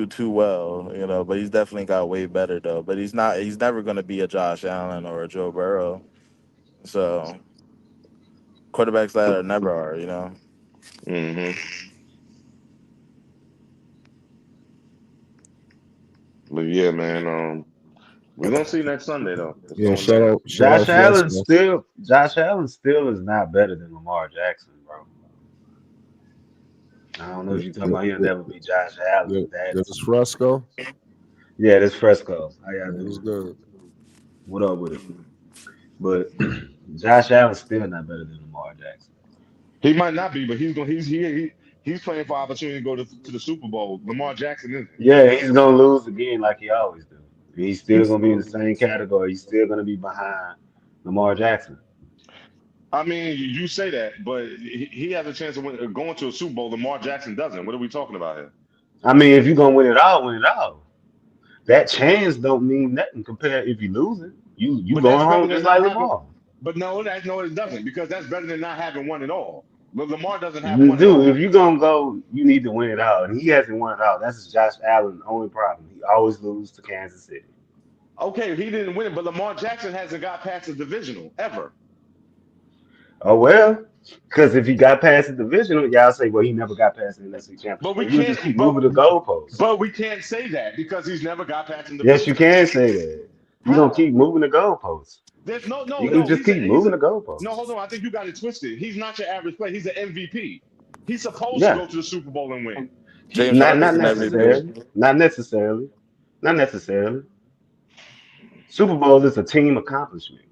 E: too well, But he's definitely got way better though. But he's not. He's never going to be a Josh Allen or a Joe Burrow. So quarterbacks that are never are.
D: Hmm. But yeah, man. We're gonna see next Sunday though. It's
B: Yeah,
D: going down.
B: shout out Fresno.
F: Josh Allen still is not better than Lamar Jackson, bro. I don't know
B: Yeah,
F: if you're talking
B: yeah,
F: about he'll
B: yeah,
F: never be Josh Allen.
B: yeah.
F: That's
B: This Fresco.
F: yeah, this Fresco. How y'all
B: It was
F: doing?
B: good.
F: What up with it? But Josh Allen's still not better than Lamar Jackson.
D: He might not be, but he's playing for opportunity to go to the Super Bowl. Lamar Jackson isn't.
F: Yeah, he's gonna lose again like he always do. He's still
D: He's.
F: gonna be in the same category. He's still gonna be behind Lamar Jackson.
D: I mean, you say that, but he has a chance of going to a Super Bowl. Lamar Jackson doesn't. What are we talking about here?
F: I mean, if you're gonna win it all, win it all. That chance don't mean nothing compared if you losing. You
D: But that's
F: going
D: better
F: home
D: than
F: just
D: not
F: like
D: having.
F: Lamar.
D: But no, it doesn't because that's better than not having one at all. But Lamar doesn't have
F: You
D: one at
F: do.
D: all.
F: If you're gonna go, you need to win it all. And he hasn't won it all. That's Josh Allen's only problem. He always loses to Kansas City.
D: Okay, he didn't win it, but Lamar Jackson hasn't got past the divisional ever.
F: Oh well. Because if he got past the divisional, y'all say, well, he never got past the NFC
D: But
F: championship.
D: we
F: And you'll just
D: can't.
F: keep moving the goalposts.
D: But we can't say that because he's never got past the
F: Yes, you
D: divisional.
F: can say that. You're gonna
D: How?
F: keep moving the goalposts.
D: There's
F: You can
D: no.
F: just keep
D: He's
F: moving
D: a
F: the
D: no. Hold
F: goalposts.
D: on. I think you got it twisted. He's not your average player. He's an MVP. He's supposed to
F: Yeah.
D: go to the Super Bowl and win.
E: James
D: He
F: Not
E: Harden's
F: not
E: an
D: hasn't.
E: MVP.
F: necessarily. Not necessarily. Not necessarily. Super Bowl is a team accomplishment.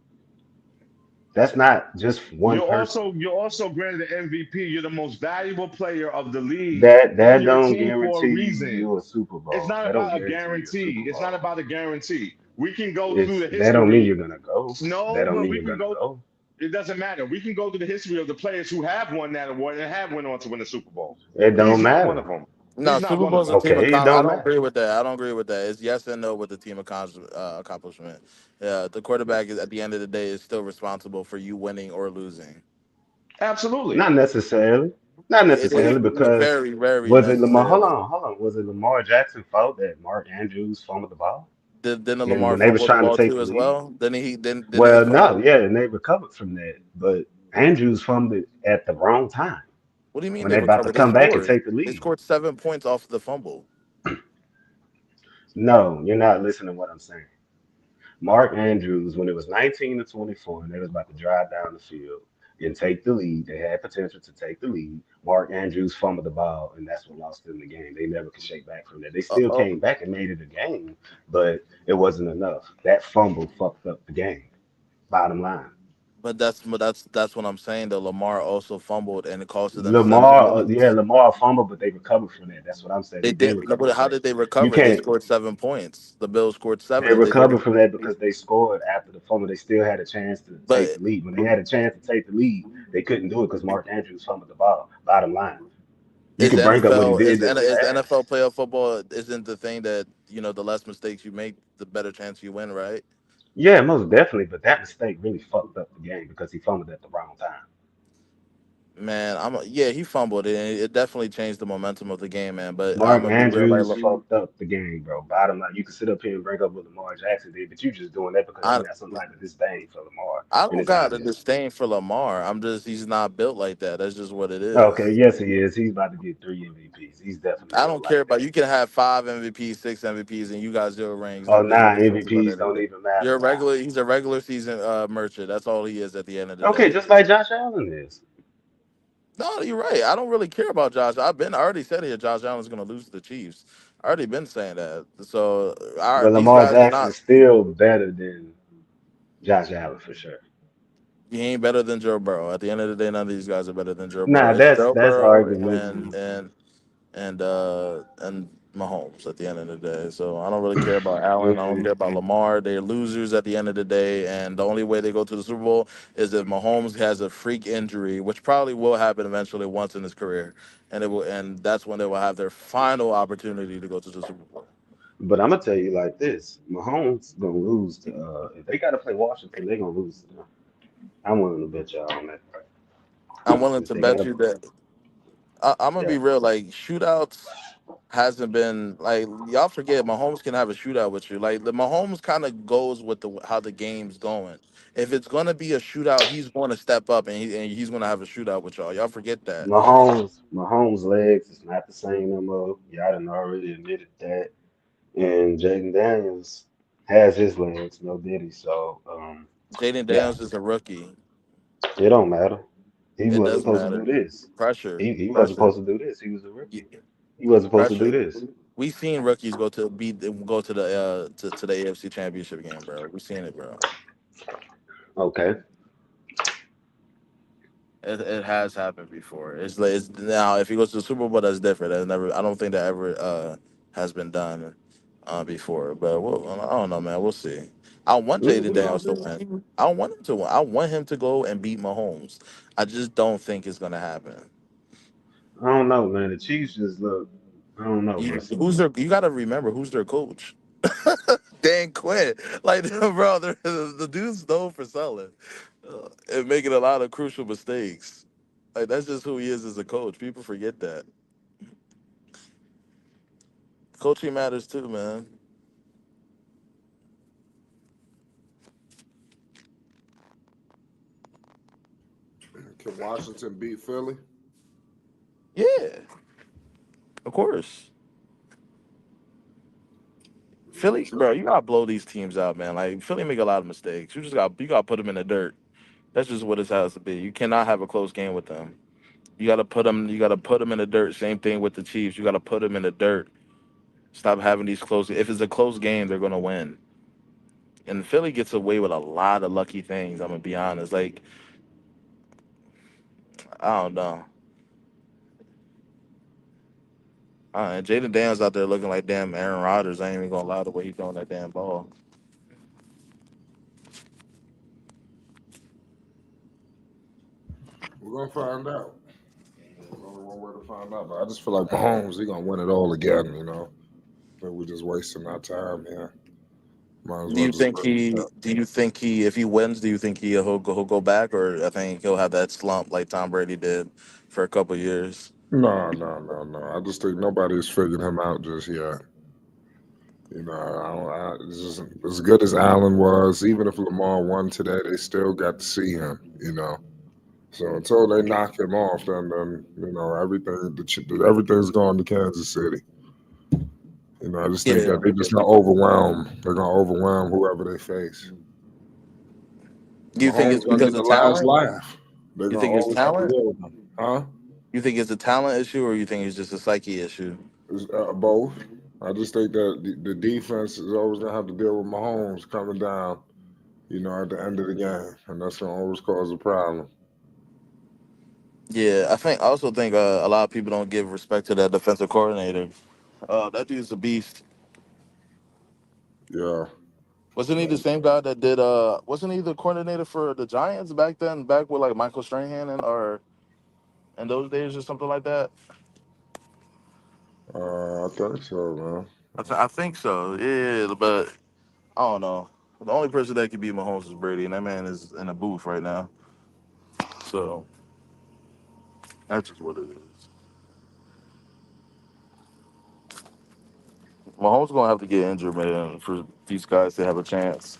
F: That's not just one person.
D: You're also granted the MVP. You're the most valuable player of the league on
F: That
D: your
F: don't
D: team for a
F: guarantee
D: reason.
F: you a Super
D: It's
F: Bowl.
D: not
F: That don't
D: about a
F: guarantee you a Super
D: guarantee. It's not
F: Bowl.
D: about a guarantee. We can go through
F: It's
D: the
F: that don't mean
D: history.
F: you're gonna go. That
D: No,
F: don't
D: but
F: mean
D: we
F: you're
D: can
F: gonna
D: go.
F: go.
D: It doesn't matter. We can go through the history of the players who have won that award and have went on to win the Super Bowl.
F: It don't
D: He's not one of
F: matter.
D: them.
E: No,
D: He's not
E: Super
D: one of
E: Bowl's
D: them.
E: a team
F: Okay, it
E: account. I
F: don't
E: don't
F: matter.
E: agree with that. I don't agree with that. It's yes and no with the team accomplishment. Yeah, the quarterback is at the end of the day is still responsible for you winning or losing.
D: Absolutely.
F: Not necessarily. Not
E: It is
F: necessarily because
E: very, very
F: was it Lamar? Hold
E: necessarily.
F: on, hold on. Was it Lamar Jackson fault that Mark Andrews fumbled the ball
E: Didn't
F: and
E: Lamar
F: when they was
E: fumble the
F: trying to
E: ball
F: take
E: too
F: the
E: as
F: lead?
E: well? Didn't he
F: Well, no,
E: fumble?
F: yeah, and they recovered from that, but Andrews fumbled it at the wrong time
E: What do you mean
F: when
E: they
F: they about to
E: recovered? They
F: come back and
E: scored.
F: take the
E: They
F: lead.
E: scored 7 points off the fumble.
F: No, you're not listening to what I'm saying. Mark Andrews, when it was 19 to 24, and they was about to drive down the field and take the lead, they had potential to take the lead. Mark Andrews fumbled the ball, and that's what lost them the game. They never could shake back from that. They still
E: Oh,
F: came back and made it a game, but it wasn't enough. That fumble fucked up the game. Bottom line.
E: but that's what I'm saying though. Lamar also fumbled and it costed them seven
F: Lamar, yeah,
E: points.
F: Lamar fumbled, but they recovered from that. That's what I'm saying.
E: They
F: They did
E: did. No,
F: recover
E: but
F: from
E: how
F: that.
E: did they
F: You
E: recover? They
F: can't.
E: scored 7 points. The Bills scored
F: They
E: seven. They
F: recovered
E: didn't.
F: from that because they scored after the fumble. They still had a chance to take
E: But
F: the lead. When they had a chance to take the lead, they couldn't do it because Mark Andrews fumbled the ball. Bottom line, you
E: is
F: can bring up what he
E: NFL
F: did in the
E: is
F: past.
E: NFL playoff football isn't the thing that the less mistakes you make, the better chance you win, right?
F: Yeah, most definitely. But that mistake really fucked up the game because he fumbled at the wrong time.
E: Man, yeah, he fumbled it, and it definitely changed the momentum of the game, man. But I'm
F: Mark
E: gonna be real, like,
F: Andrews
E: look,
F: fucked up the game, bro. Bottom line, you can sit up here and bring up what Lamar Jackson did, but you just doing that because
E: I
F: you got some type of disdain for Lamar,
E: I
F: and
E: don't
F: it's
E: got a
F: obvious.
E: disdain for Lamar. He's not built like that. That's just what it
F: Okay,
E: is.
F: yes, he is. He's about to get 3 MVPs. He's definitely
E: I
F: built
E: don't care
F: like
E: about
F: that.
E: you can have five MVPs, six MVPs, and you got zero rings.
F: Oh,
E: There's no
F: nah,
E: difference about
F: MVPs
E: any of
F: don't
E: it.
F: even matter
E: You're a
F: now.
E: regular. He's a regular season merchant. That's all he is at the end of the
F: Okay,
E: day.
F: just like Josh Allen is.
E: No, you're right. I don't really care about Josh. I already said here Josh Allen's going to lose to the Chiefs. I already been saying that. So
F: But
E: these
F: Lamar
E: guys are
F: Jackson
E: not.
F: is still better than Josh Allen for sure.
E: He ain't better than Joe Burrow. At the end of the day, none of these guys are better than Joe Burrow.
F: Nah,
E: It's
F: that's
E: Joe
F: that's
E: Burrow
F: arguable.
E: and Mahomes at the end of the day. So I don't really care about Allen. I don't
F: Mm,
E: care about Lamar. They're losers at the end of the day. And the only way they go to the Super Bowl is if Mahomes has a freak injury, which probably will happen eventually once in his career. And that's when they will have their final opportunity to go to the Super Bowl.
F: but I'm gonna tell you like this: Mahomes gonna lose to if they gotta play Washington, they gonna lose to them. I'm willing to bet y'all on that.
E: I'm willing
F: If
E: to
F: they
E: bet
F: gotta,
E: you that I'm gonna
F: yeah,
E: be real. Like shootouts hasn't been like y'all forget. Mahomes can have a shootout with you. Like the Mahomes kind of goes with the how the game's going. If it's gonna be a shootout, he's going to step up and he's going to have a shootout with y'all. Y'all forget that.
F: Mahomes' legs is not the same no more. Y'all done already admitted that. And Jaden Daniels has his legs, no diddy. So
E: Jaden
F: yeah,
E: Daniels is a rookie.
F: it don't matter. He
E: It
F: wasn't
E: does
F: supposed to do
E: matter.
F: this.
E: Pressure,
F: He wasn't
E: pressure,
F: supposed to do this. He was a
E: Y-
F: rookie. He wasn't supposed to do
E: pressure.
F: this.
E: We seen rookies go to the to the AFC Championship game, bro. We seen it, bro.
F: Okay.
E: It has happened before. It's now if he goes to the Super Bowl, that's different. That's never. I don't think that ever has been done before. But I don't know, man. We'll see. I want Jaden Daniels to win. I don't want him to win. I want him to go and beat Mahomes. I just don't think it's gonna happen.
F: I don't know, man. The Chiefs just look. I don't know, bro.
E: You got to remember who's their coach. Dan Quinn, like bro, the dude's known for selling and making a lot of crucial mistakes. Like that's just who he is as a coach. People forget that. Coaching matters too, man.
B: Can Washington beat Philly?
E: Yeah, of course. Philly, bro, you gotta blow these teams out, man. Like Philly make a lot of mistakes. You gotta put them in the dirt. That's just what it has to be. You cannot have a close game with them. You gotta put them. You gotta put them in the dirt. Same thing with the Chiefs. You gotta put them in the dirt. Stop having these close. If it's a close game, they're gonna win. And Philly gets away with a lot of lucky things. I'm gonna be honest. Like I don't know. And Jaden Daniels out there looking like damn Aaron Rodgers. I ain't even gonna lie the way he's throwing that damn ball.
B: We're gonna find out. There's only one way to find out. But I just feel like Mahomes, he gonna win it all again. But we're just wasting our time here. Might as
E: Do
B: well
E: you
B: just
E: think
B: bring it
E: he?
B: up.
E: Do you think he? If he wins, do you think he'll go back, or I think he'll have that slump like Tom Brady did for a couple years?
B: No, no, no, no. I just think nobody's figured him out just yet. It's just, as good as Allen was, even if Lamar won today, they still got to see him. So until they knock him off, then everything's going to Kansas City. I just think that
E: Yeah.
B: they're just gonna overwhelm. They're gonna overwhelm whoever they face.
E: Do you think it's
B: Mahomes gonna
E: because
B: get the
E: of
B: last
E: talent?
B: laugh. They're
E: You
B: gonna
E: think it's
B: always have to
E: talent?
B: deal with him, huh?
E: You think it's a talent issue, or you think it's just a psyche issue?
B: It's, both. I just think that the defense is always gonna have to deal with Mahomes coming down. At the end of the game, and that's gonna always cause a problem.
E: Yeah, I also think a lot of people don't give respect to that defensive coordinator. That dude's a beast.
B: Yeah.
E: Wasn't he the same guy that did? Wasn't he the coordinator for the Giants back then? Back with like Michael Strahan or in those days or something like that.
B: I think so, man.
E: I think so. Yeah, but I don't know. The only person that can beat Mahomes is Brady, and that man is in a booth right now. So that's just what it is. Mahomes gonna have to get injured, man, for these guys to have a chance.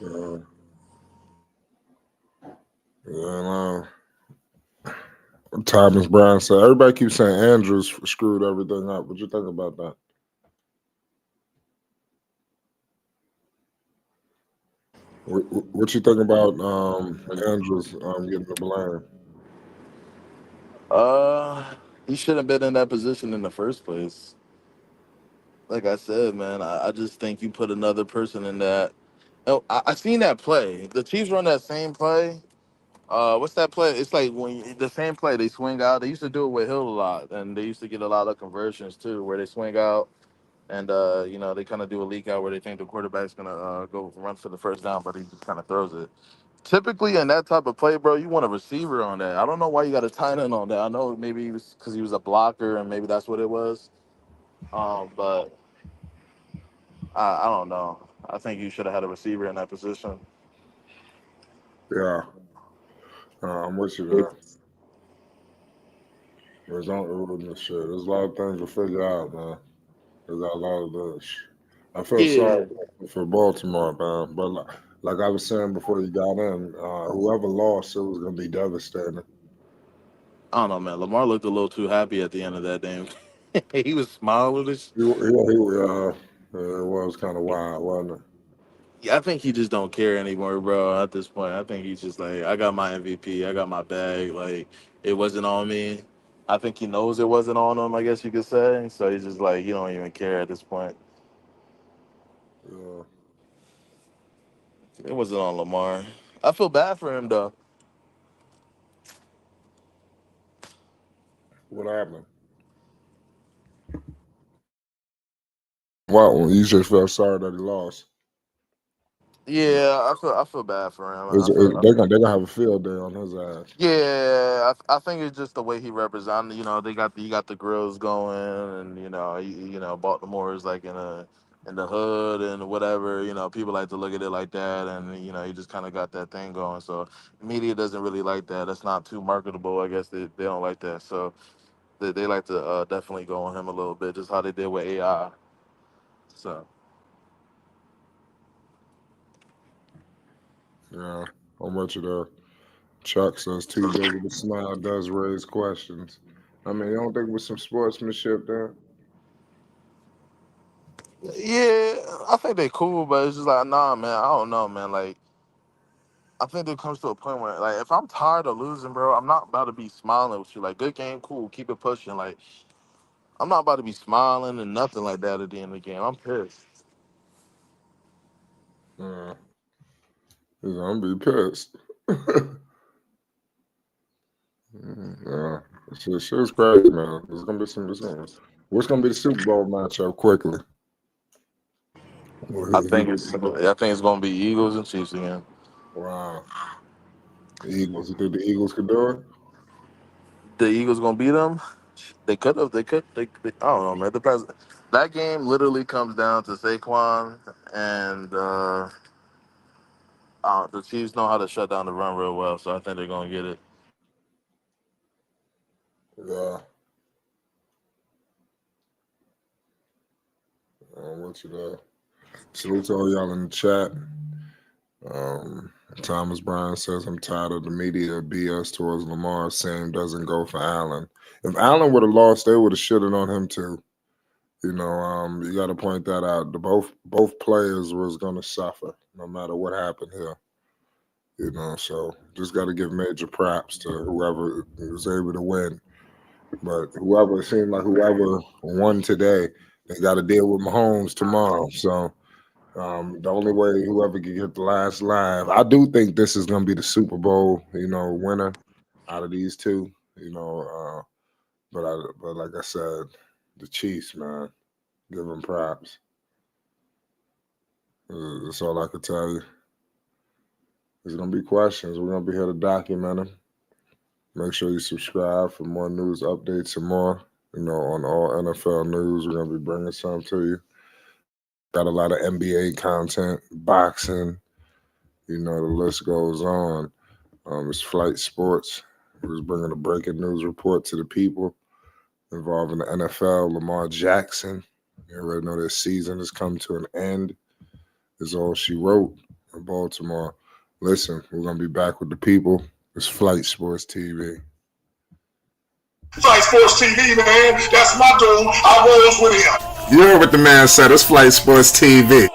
B: Yeah. Yeah. Thomas Brown said everybody keeps saying Andrews screwed everything up. What you think about that? What you think about Andrews getting the blame?
E: He shouldn't have been in that position in the first place. Like I said, man, I just think you put another person in that. Oh, I seen that play. The Chiefs run that same play. What's that play? It's like the same play they swing out. They used to do it with Hill a lot, and they used to get a lot of conversions too, where they swing out and they kind of do a leak out where they think the quarterback's gonna go run for the first down, but he just kind of throws it. Typically, in that type of play, bro, you want a receiver on that. I don't know why you got a tight end on that. I know maybe he was because he was a blocker, and maybe that's what it was. But I don't know. I think you should have had a receiver in that position.
B: Yeah, I'm with you there. There's on this shit. There's a lot of things to figure out, man. There's a lot of this. I feel sorry
E: Yeah,
B: for Baltimore, man. But like I was saying before you got in, whoever lost, it was gonna be devastating.
E: I don't know, man. Lamar looked a little too happy at the end of that game. He was smiling.
B: It was kind of wild, wasn't it?
E: Yeah, I think he just don't care anymore, bro. At this point, I think he's just like, I got my MVP, I got my bag. Like it wasn't on me. I think he knows it wasn't on him. I guess you could say. So he's just like, he don't even care at this point.
B: Yeah.
E: It wasn't on Lamar. I feel bad for him though.
B: What happened? Well, you just felt sorry that he lost.
E: Yeah, I feel bad for him.
B: They're gonna have a field day on his ass.
E: Yeah, I think it's just the way he represented. He got the grills going, and Baltimore is like in the hood and whatever. People like to look at it like that, and he just kind of got that thing going. So media doesn't really like that. That's not too marketable. I guess they don't like that. So they like to definitely go on him a little bit, just how they did with AI. So
B: Yeah, how much of the Chuck says TJ with a smile does raise questions. I mean, you don't think with some sportsmanship there?
E: yeah, I think they cool, but it's just like nah, man. I don't know, man. Like. I think there comes to a point where, like, if I'm tired of losing, bro, I'm not about to be smiling with you. Like, good game, cool, keep it pushing. Like, I'm not about to be smiling and nothing like that at the end of the game. I'm pissed.
B: Yeah, he's gonna be pissed. Yeah, shit's crazy, man. It's gonna be some. What's gonna be the Super Bowl matchup quickly?
E: I think it's gonna be Eagles and Chiefs again.
B: Wow, Eagles. You think the Eagles could do it?
E: The Eagles gonna beat them? They could have. They could. I don't know, man. That game literally comes down to Saquon and the Chiefs know how to shut down the run real well, so I think they're gonna get it.
B: Yeah, I'm with you there. Salute to all y'all in the chat. Thomas Bryan says, I'm tired of the media BS towards Lamar. Same doesn't go for Allen. If Allen would have lost, they would have shitted on him too. You got to point that out. Both players was going to suffer no matter what happened here. So just got to give major props to whoever was able to win. But it seemed like whoever won today, they got to deal with Mahomes tomorrow. So the only way whoever can get the last live, I do think this is going to be the Super Bowl, winner out of these two. But like I said, the Chiefs, man, give them props. That's all I could tell you. There's going to be questions. We're going to be here to document them. Make sure you subscribe for more news updates and more. On all NFL news, we're going to be bringing some to you. Got a lot of NBA content, boxing. The list goes on. It's Flight Sports. We're bringing a breaking news report to the people involving the NFL. Lamar Jackson. You already know this season has come to an end. Is all she wrote in Baltimore. Listen, we're going to be back with the people. It's Flight Sports TV.
A: Flight Sports TV, man. That's my dude. I rolls with him.
B: You heard what the man said. It's Flight Sports TV.